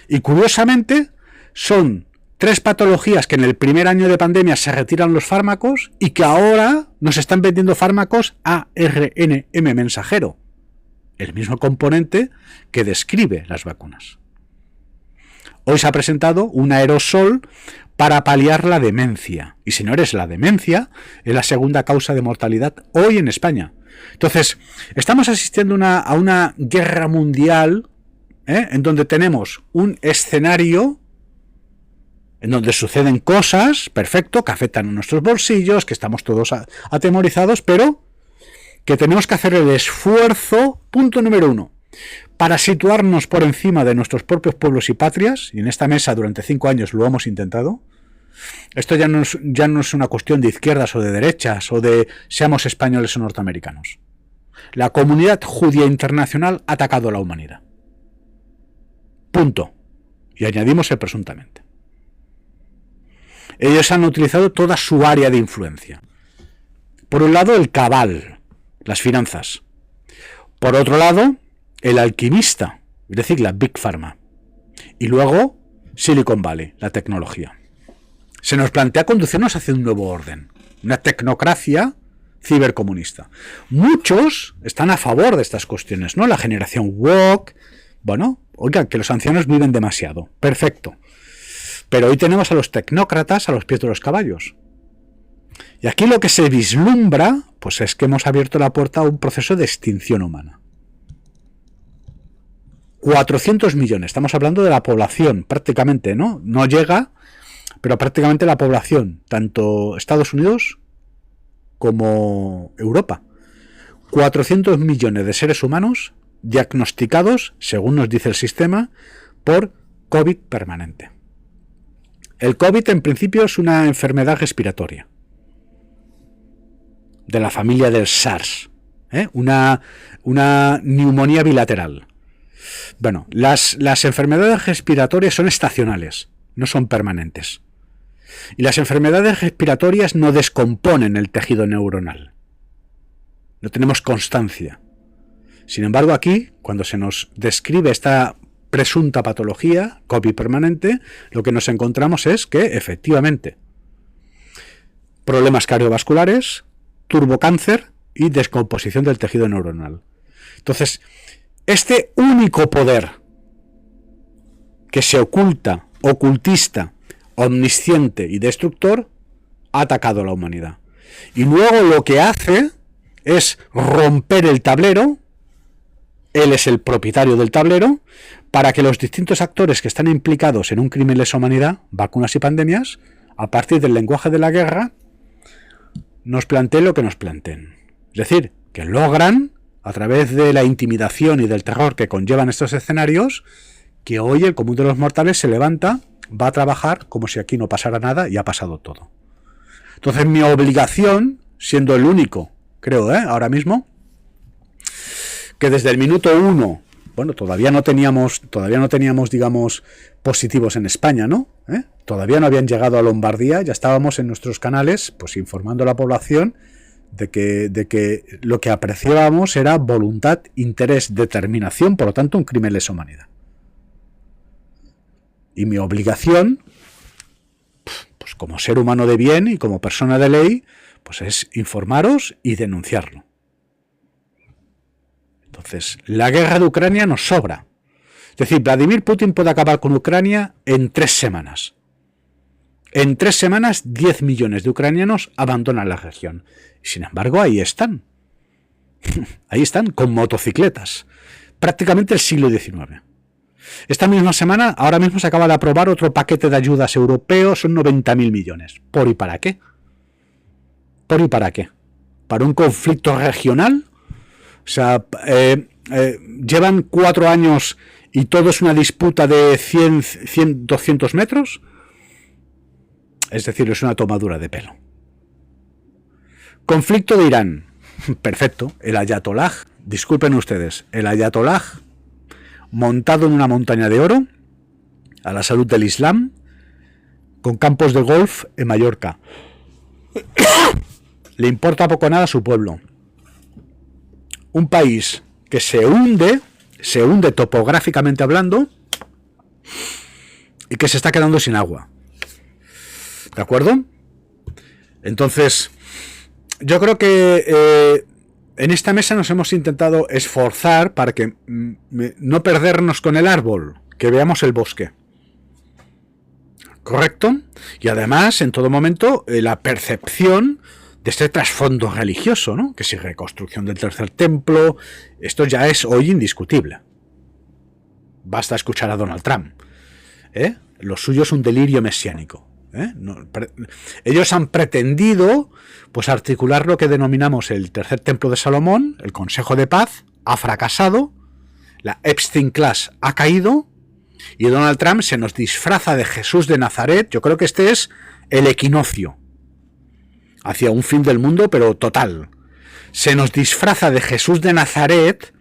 Y curiosamente son tres patologías que en el primer año de pandemia se retiran los fármacos y que ahora nos están vendiendo fármacos ARNM mensajero, el mismo componente que describe las vacunas. Hoy se ha presentado un aerosol para paliar la demencia. Y señores, la demencia es la segunda causa de mortalidad hoy en España. Entonces, estamos asistiendo a una guerra mundial, en donde tenemos un escenario en donde suceden cosas, perfecto, que afectan a nuestros bolsillos, que estamos todos atemorizados, pero que tenemos que hacer el esfuerzo, punto número 1, para situarnos por encima de nuestros propios pueblos y patrias, y en esta mesa durante 5 años lo hemos intentado. Esto ya no es una cuestión de izquierdas o de derechas, o de seamos españoles o norteamericanos. La comunidad judía internacional ha atacado a la humanidad. Punto. Y añadimos el presuntamente. Ellos han utilizado toda su área de influencia. Por un lado, el cabal, las finanzas. Por otro lado, el alquimista, es decir, la Big Pharma. Y luego, Silicon Valley, la tecnología. Se nos plantea conducirnos hacia un nuevo orden, una tecnocracia cibercomunista. Muchos están a favor de estas cuestiones, ¿no? La generación woke, bueno, oigan, que los ancianos viven demasiado, perfecto. Pero hoy tenemos a los tecnócratas a los pies de los caballos. Y aquí lo que se vislumbra, pues es que hemos abierto la puerta a un proceso de extinción humana. 400 millones, estamos hablando de la población, prácticamente, ¿no? No llega, pero prácticamente la población, tanto Estados Unidos como Europa. 400 millones de seres humanos diagnosticados, según nos dice el sistema, por COVID permanente. El COVID en principio es una enfermedad respiratoria de la familia del SARS, una neumonía bilateral. Bueno, las enfermedades respiratorias son estacionales, no son permanentes. Y las enfermedades respiratorias no descomponen el tejido neuronal. No tenemos constancia. Sin embargo, aquí, cuando se nos describe esta presunta patología, COVID permanente, lo que nos encontramos es que, efectivamente, problemas cardiovasculares, turbocáncer y descomposición del tejido neuronal. Entonces, este único poder que se oculta, ocultista, omnisciente y destructor, ha atacado a la humanidad. Y luego lo que hace es romper el tablero, él es el propietario del tablero, para que los distintos actores que están implicados en un crimen de lesa humanidad, vacunas y pandemias, a partir del lenguaje de la guerra, nos planteen lo que nos planteen. Es decir, que logran, a través de la intimidación y del terror que conllevan estos escenarios, que hoy el común de los mortales se levanta, va a trabajar como si aquí no pasara nada y ha pasado todo. Entonces mi obligación, siendo el único, creo, ahora mismo, que desde el minuto 1, bueno, todavía no teníamos, digamos, positivos en España, ¿no? Todavía no habían llegado a Lombardía, ya estábamos en nuestros canales, pues informando a la población de que lo que apreciábamos era voluntad, interés, determinación, por lo tanto un crimen lesa humanidad. Y mi obligación, pues como ser humano de bien y como persona de ley, pues es informaros y denunciarlo. Entonces, la guerra de Ucrania nos sobra. Es decir, Vladimir Putin puede acabar con Ucrania en 3 semanas. En 3 semanas, 10 millones de ucranianos abandonan la región. Sin embargo, ahí están. Ahí están, con motocicletas. Prácticamente el siglo XIX. Esta misma semana, ahora mismo se acaba de aprobar otro paquete de ayudas europeos, son 90.000 millones. ¿Por y para qué? ¿Por y para qué? ¿Para un conflicto regional? O sea, llevan 4 años y todo es una disputa de 200 metros. Es decir, es una tomadura de pelo. Conflicto de Irán. Perfecto. El ayatolaj, disculpen ustedes, el ayatolaj montado en una montaña de oro a la salud del Islam con campos de golf en Mallorca. Le importa poco nada a su pueblo. Un país que se hunde topográficamente hablando y que se está quedando sin agua. ¿De acuerdo? Entonces, yo creo que en esta mesa nos hemos intentado esforzar para que no perdernos con el árbol, que veamos el bosque. ¿Correcto? Y además, en todo momento, la percepción de este trasfondo religioso, ¿no? Que si reconstrucción del tercer templo, esto ya es hoy indiscutible. Basta escuchar a Donald Trump. Lo suyo es un delirio mesiánico. Ellos han pretendido pues articular lo que denominamos el tercer templo de Salomón, el Consejo de Paz, ha fracasado, la Epstein Class ha caído y Donald Trump se nos disfraza de Jesús de Nazaret. Yo creo que este es el equinoccio hacia un fin del mundo, pero total. Se nos disfraza de Jesús de Nazaret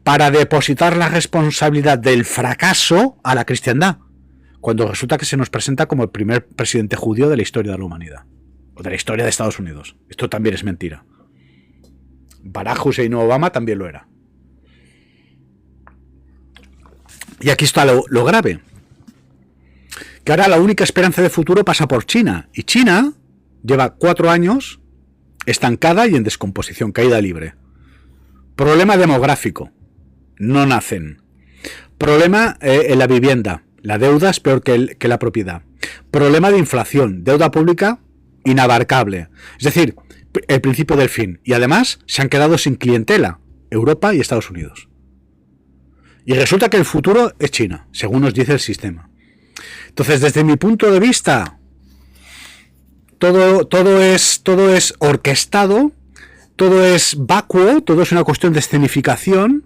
para depositar la responsabilidad del fracaso a la cristiandad, cuando resulta que se nos presenta como el primer presidente judío de la historia de la humanidad, o de la historia de Estados Unidos. Esto también es mentira. Barack Hussein Obama también lo era. Y aquí está lo grave, que ahora la única esperanza de futuro pasa por China, y China lleva 4 años estancada y en descomposición, caída libre. Problema demográfico, no nacen. Problema en la vivienda, la deuda es peor que la propiedad. Problema de inflación, deuda pública inabarcable. Es decir, el principio del fin. Y además se han quedado sin clientela, Europa y Estados Unidos. Y resulta que el futuro es China, según nos dice el sistema. Entonces, desde mi punto de vista, todo es orquestado, todo es vacuo, todo es una cuestión de escenificación.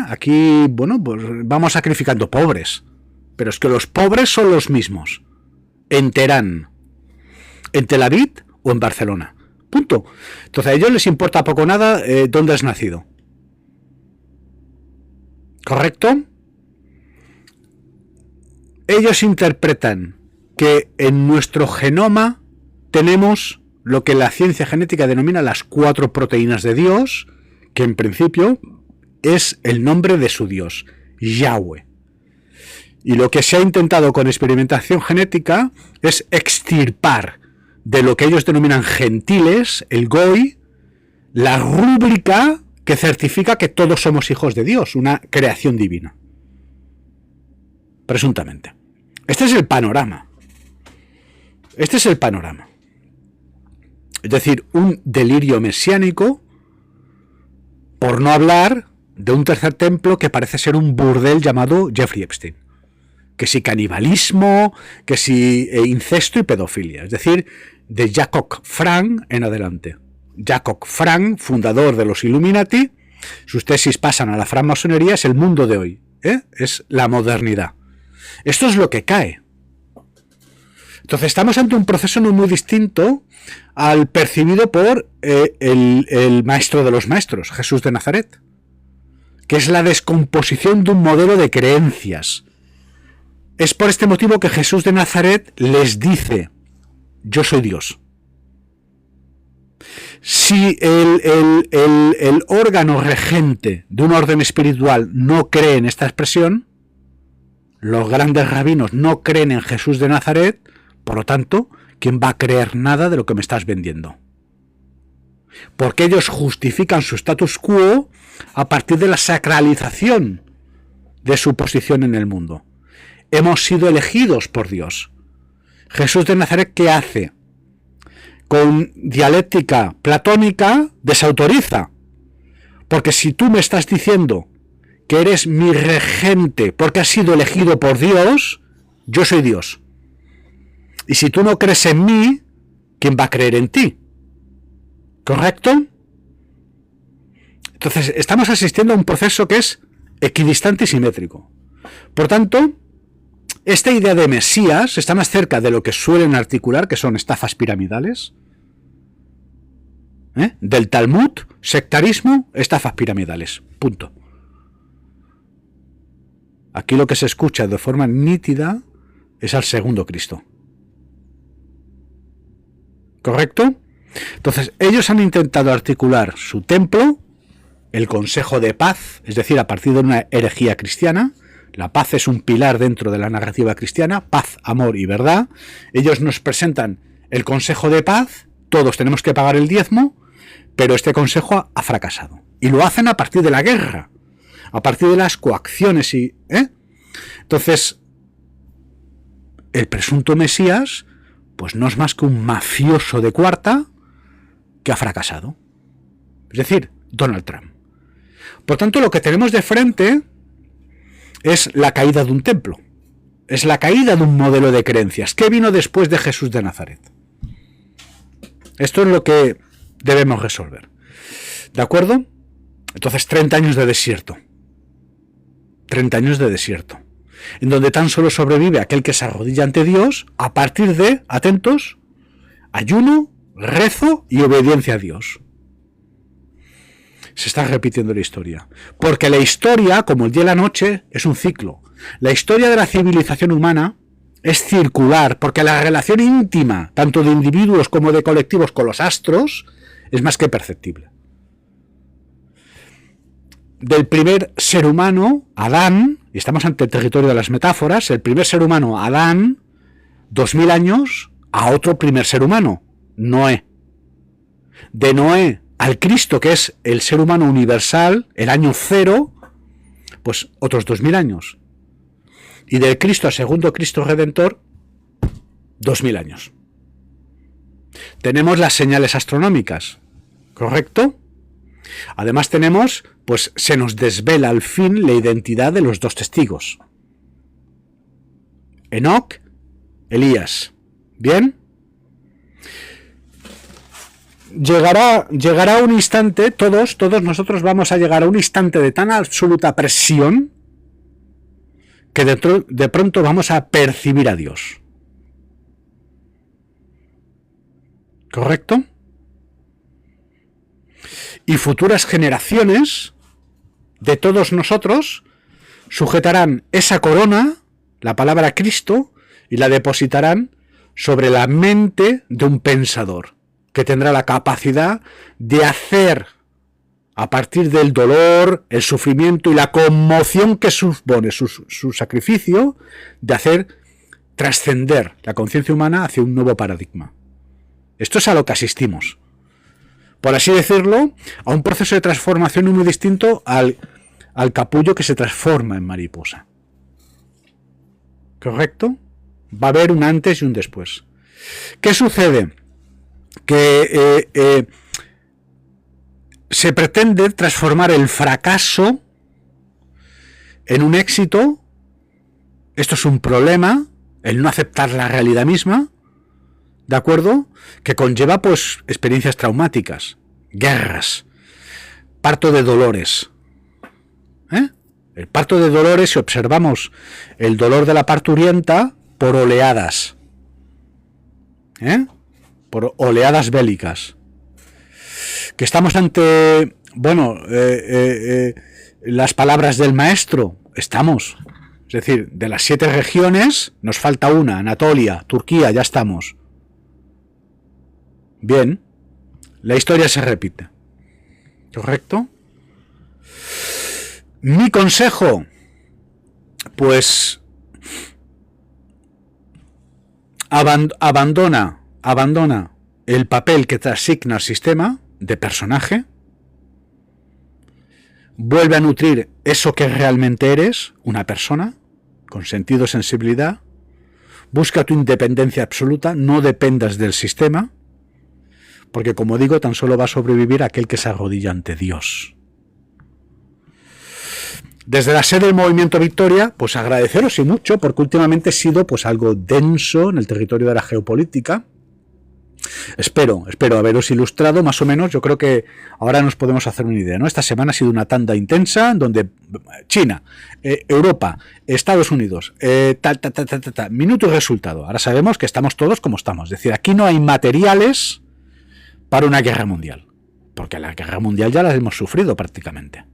Aquí, bueno, pues vamos sacrificando pobres. Pero es que los pobres son los mismos. En Teherán, en Tel Aviv o en Barcelona. Punto. Entonces a ellos les importa poco nada dónde has nacido. ¿Correcto? Ellos interpretan que en nuestro genoma tenemos lo que la ciencia genética denomina las 4 proteínas de Dios, que en principio es el nombre de su Dios, Yahweh. Y lo que se ha intentado con experimentación genética es extirpar de lo que ellos denominan gentiles, el Goy, la rúbrica que certifica que todos somos hijos de Dios, una creación divina. Presuntamente. Este es el panorama. Este es el panorama. Es decir, un delirio mesiánico, por no hablar de un tercer templo que parece ser un burdel llamado Jeffrey Epstein. Que si canibalismo, que si incesto y pedofilia. Es decir, de Jacob Frank en adelante. Jacob Frank, fundador de los Illuminati, sus tesis pasan a la francmasonería, es el mundo de hoy, es la modernidad. Esto es lo que cae. Entonces estamos ante un proceso no muy distinto al percibido por el maestro de los maestros, Jesús de Nazaret, que es la descomposición de un modelo de creencias. Es por este motivo que Jesús de Nazaret les dice: yo soy Dios. Si el órgano regente de un orden espiritual no cree en esta expresión, los grandes rabinos no creen en Jesús de Nazaret, por lo tanto, ¿quién va a creer nada de lo que me estás vendiendo? Porque ellos justifican su status quo a partir de la sacralización de su posición en el mundo. Hemos sido elegidos por Dios. Jesús de Nazaret, ¿qué hace? Con dialéctica platónica desautoriza. Porque si tú me estás diciendo que eres mi regente porque has sido elegido por Dios, yo soy Dios. Y si tú no crees en mí, ¿quién va a creer en ti? ¿Correcto? Entonces, estamos asistiendo a un proceso que es equidistante y simétrico. Por tanto, esta idea de Mesías está más cerca de lo que suelen articular, que son estafas piramidales, del Talmud, sectarismo, estafas piramidales. Punto. Aquí lo que se escucha de forma nítida es al segundo Cristo. ¿Correcto? Entonces, ellos han intentado articular su templo, el Consejo de Paz, es decir, a partir de una herejía cristiana. La paz es un pilar dentro de la narrativa cristiana, paz, amor y verdad. Ellos nos presentan el Consejo de Paz, todos tenemos que pagar el diezmo, pero este consejo ha fracasado. Y lo hacen a partir de la guerra, a partir de las coacciones y... Entonces, el presunto Mesías, pues no es más que un mafioso de cuarta que ha fracasado. Es decir, Donald Trump. Por tanto, lo que tenemos de frente es la caída de un templo. Es la caída de un modelo de creencias. ¿Qué vino después de Jesús de Nazaret? Esto es lo que debemos resolver. ¿De acuerdo? Entonces, 30 años de desierto. 30 años de desierto. En donde tan solo sobrevive aquel que se arrodilla ante Dios a partir de, atentos, ayuno, rezo y obediencia a Dios. Se está repitiendo la historia. Porque la historia, como el día y la noche, es un ciclo. La historia de la civilización humana es circular, porque la relación íntima, tanto de individuos como de colectivos con los astros, es más que perceptible. Del primer ser humano, Adán, y estamos ante el territorio de las metáforas, el primer ser humano, Adán, 2000 años, a otro primer ser humano, Noé. De Noé al Cristo, que es el ser humano universal, el año cero, pues otros 2000 años. Y del Cristo al segundo Cristo Redentor, 2000 años. Tenemos las señales astronómicas, ¿correcto? Además tenemos, pues se nos desvela al fin la identidad de los dos testigos. Enoc, Elías. ¿Bien? Llegará un instante, todos nosotros vamos a llegar a un instante de tan absoluta presión que de pronto vamos a percibir a Dios. ¿Correcto? Y futuras generaciones de todos nosotros sujetarán esa corona, la palabra Cristo, y la depositarán sobre la mente de un pensador que tendrá la capacidad de hacer, a partir del dolor, el sufrimiento y la conmoción que supone su sacrificio, de hacer trascender la conciencia humana hacia un nuevo paradigma. Esto es a lo que asistimos. Por así decirlo, a un proceso de transformación muy distinto al capullo que se transforma en mariposa. ¿Correcto? Va a haber un antes y un después. ¿Qué sucede? Que se pretende transformar el fracaso en un éxito. Esto es un problema, el no aceptar la realidad misma, ¿de acuerdo? Que conlleva pues experiencias traumáticas, guerras, parto de dolores. El parto de dolores, si observamos el dolor de la parturienta, por oleadas, por oleadas bélicas. Que estamos ante, bueno, las palabras del maestro, estamos. Es decir, de las 7 regiones, nos falta una, Anatolia, Turquía, ya estamos. Bien, la historia se repite. ¿Correcto? Mi consejo, pues abandona el papel que te asigna el sistema de personaje, vuelve a nutrir eso que realmente eres, una persona con sentido, sensibilidad, busca tu independencia absoluta, no dependas del sistema, porque como digo, tan solo va a sobrevivir aquel que se arrodilla ante Dios. Desde la sede del Movimiento Victoria, pues agradeceros y mucho, porque últimamente he sido pues algo denso en el territorio de la geopolítica. Espero haberos ilustrado más o menos. Yo creo que ahora nos podemos hacer una idea, ¿no? Esta semana ha sido una tanda intensa donde China, Europa, Estados Unidos, minuto y resultado. Ahora sabemos que estamos todos como estamos. Es decir, aquí no hay materiales para una guerra mundial, porque la guerra mundial ya la hemos sufrido prácticamente.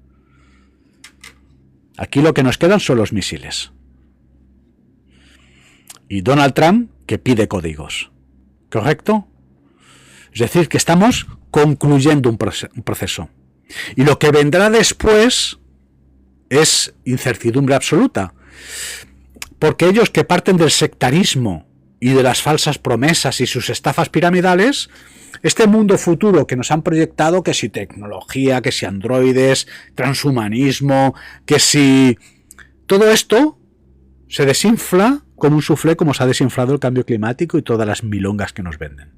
Aquí lo que nos quedan son los misiles. Y Donald Trump que pide códigos. ¿Correcto? Es decir, que estamos concluyendo un proceso. Y lo que vendrá después es incertidumbre absoluta. Porque ellos que parten del sectarismo y de las falsas promesas y sus estafas piramidales, este mundo futuro que nos han proyectado, que si tecnología, que si androides, transhumanismo, que si... todo esto se desinfla como un soufflé, como se ha desinflado el cambio climático y todas las milongas que nos venden.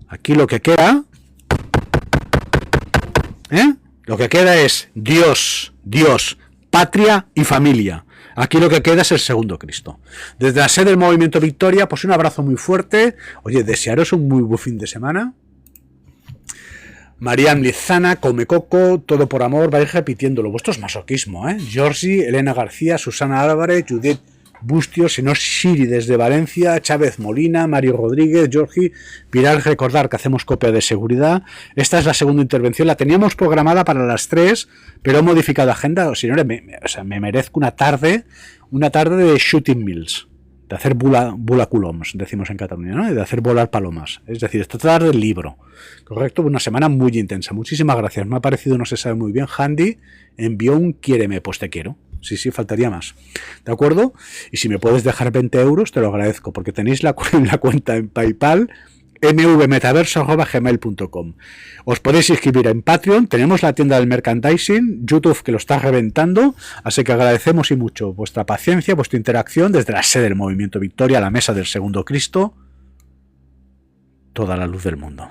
Aquí lo que queda... lo que queda es Dios, patria y familia. Aquí lo que queda es el segundo Cristo. Desde la sede del Movimiento Victoria, pues un abrazo muy fuerte. Oye, desearos un muy buen fin de semana. Marian Lizana, Come Coco, Todo por Amor, vais repitiéndolo. Vuestro es masoquismo, Georgie, Elena García, Susana Álvarez, Judith Bustio, Senor Shiri desde Valencia, Chávez Molina, Mario Rodríguez, Georgie, Piral, recordar que hacemos copia de seguridad. Esta es la segunda intervención, la teníamos programada para las 3, pero he modificado agenda. Señores, me merezco una tarde de shooting mills, de hacer bulaculoms, decimos en Cataluña, ¿no? De hacer volar palomas. Es decir, esta tarde del libro. Correcto, una semana muy intensa. Muchísimas gracias. Me ha parecido, no se sabe muy bien, Handy envió un quiéreme, pues te quiero. Sí, faltaría más. ¿De acuerdo? Y si me puedes dejar 20 euros, te lo agradezco, porque tenéis la cuenta en PayPal, mvmetaverso@gmail.com. Os podéis inscribir en Patreon, tenemos la tienda del merchandising, YouTube que lo está reventando, así que agradecemos y mucho vuestra paciencia, vuestra interacción desde la sede del Movimiento Victoria, la mesa del segundo Cristo, toda la luz del mundo.